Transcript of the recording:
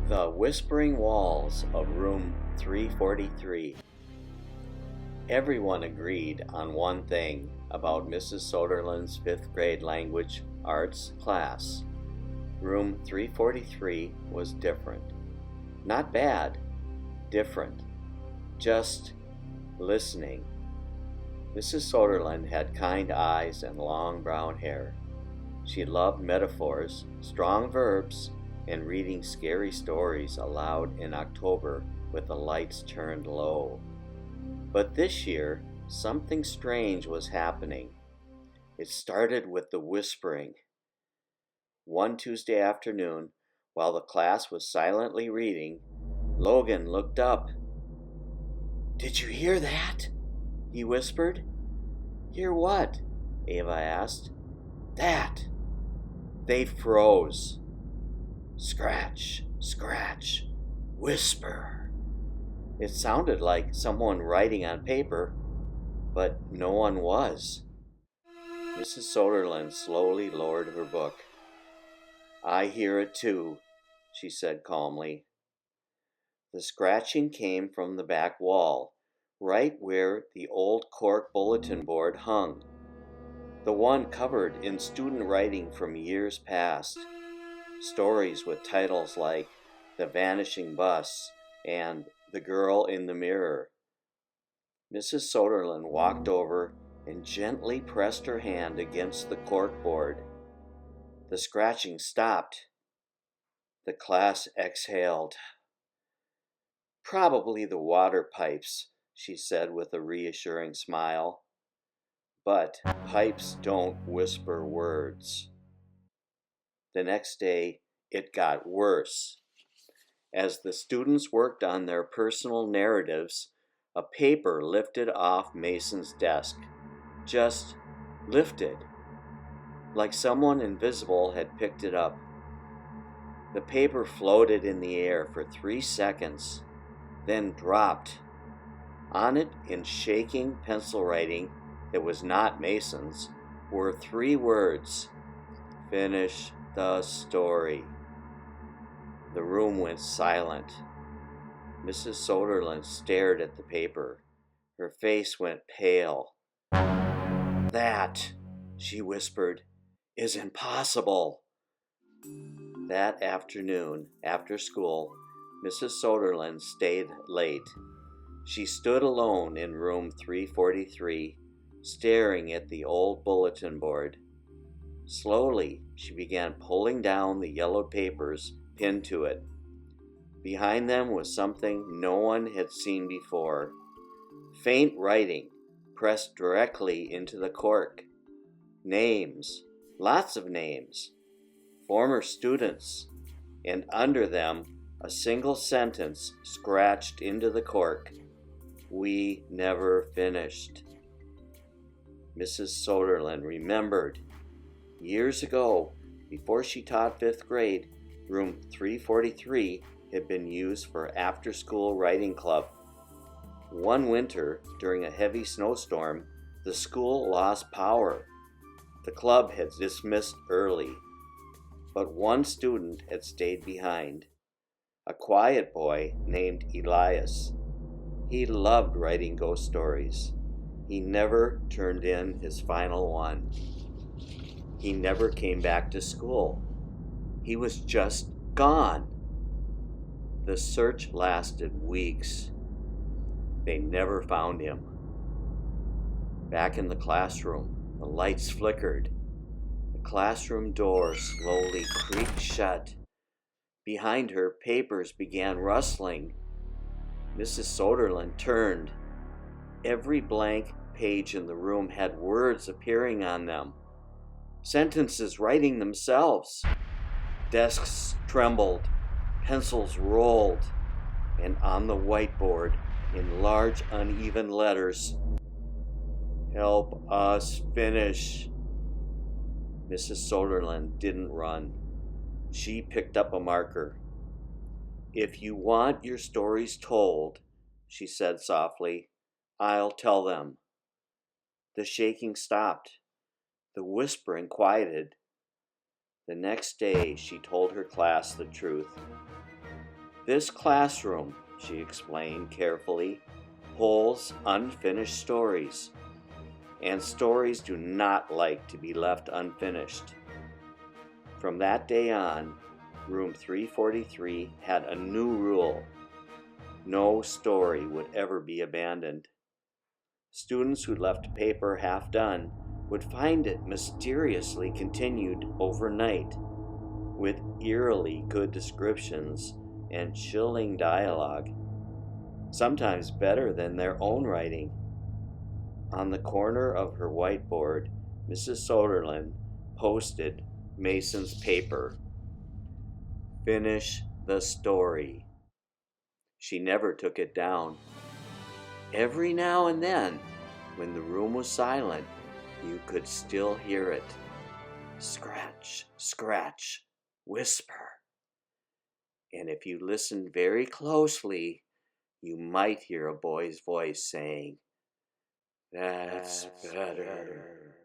The whispering walls of room 343. Everyone agreed on one thing about Mrs. Soderlund's 5th grade language arts class. Room 343 was different. Not bad, different. Just listening. Mrs. Soderlund had kind eyes and long brown hair. She loved metaphors, strong verbs, and reading scary stories aloud in October with the lights turned low. But this year, something strange was happening. It started with the whispering. One Tuesday afternoon, while the class was silently reading, Logan looked up. "Did you hear that?" he whispered. "Hear what?" Ava asked. "That." They froze. Scratch, scratch, whisper. It sounded like someone writing on paper, but no one was. Mrs. Soderlund slowly lowered her book. "I hear it too," she said calmly. The scratching came from the back wall, right where the old cork bulletin board hung, the one covered in student writing from years past. Stories with titles like The Vanishing Bus and The Girl in the Mirror. Mrs. Soderlund walked over and gently pressed her hand against the corkboard. The scratching stopped. The class exhaled. "Probably the water pipes," she said with a reassuring smile. "But pipes don't whisper words." The next day, it got worse. As the students worked on their personal narratives, a paper lifted off Mason's desk. Just lifted, like someone invisible had picked it up. The paper floated in the air for 3 seconds, then dropped. On it, in shaking pencil writing that was not Mason's, were 3 words: "Finish the story." The room went silent. Mrs. Soderlund stared at the paper. Her face went pale. "That," she whispered, "is impossible." That afternoon, after school, Mrs. Soderlund stayed late. She stood alone in room 343, staring at the old bulletin board. Slowly, she began pulling down the yellowed papers pinned to it. Behind them was something no one had seen before. Faint writing, pressed directly into the cork. Names, lots of names, former students, and under them a single sentence scratched into the cork: "We never finished." Mrs. Soderlund remembered. Years ago, before she taught 5th grade, room 343 had been used for after-school writing club. One winter, during a heavy snowstorm, the school lost power. The club had dismissed early, but one student had stayed behind. A quiet boy named Elias. He loved writing ghost stories. He never turned in his final one. He never came back to school. He was just gone. The search lasted weeks. They never found him. Back in the classroom, the lights flickered. The classroom door slowly creaked shut. Behind her, papers began rustling. Mrs. Soderlund turned. Every blank page in the room had words appearing on them. Sentences writing themselves. Desks trembled, pencils rolled, and on the whiteboard, in large uneven letters, "Help us finish." Mrs. Soderlund didn't run. She picked up a marker. "If you want your stories told," she said softly, "I'll tell them." The shaking stopped. The whispering quieted. The next day, she told her class the truth. This classroom, she explained carefully, holds unfinished stories, and stories do not like to be left unfinished. From that day on, room 343 had a new rule. No story would ever be abandoned. Students who left paper half done would find it mysteriously continued overnight, with eerily good descriptions and chilling dialogue, sometimes better than their own writing. On the corner of her whiteboard, Mrs. Soderlund posted Mason's paper. Finish the story. She never took it down. Every now and then, when the room was silent, you could still hear it. Scratch, scratch, whisper. And if you listened very closely, you might hear a boy's voice saying, "That's better."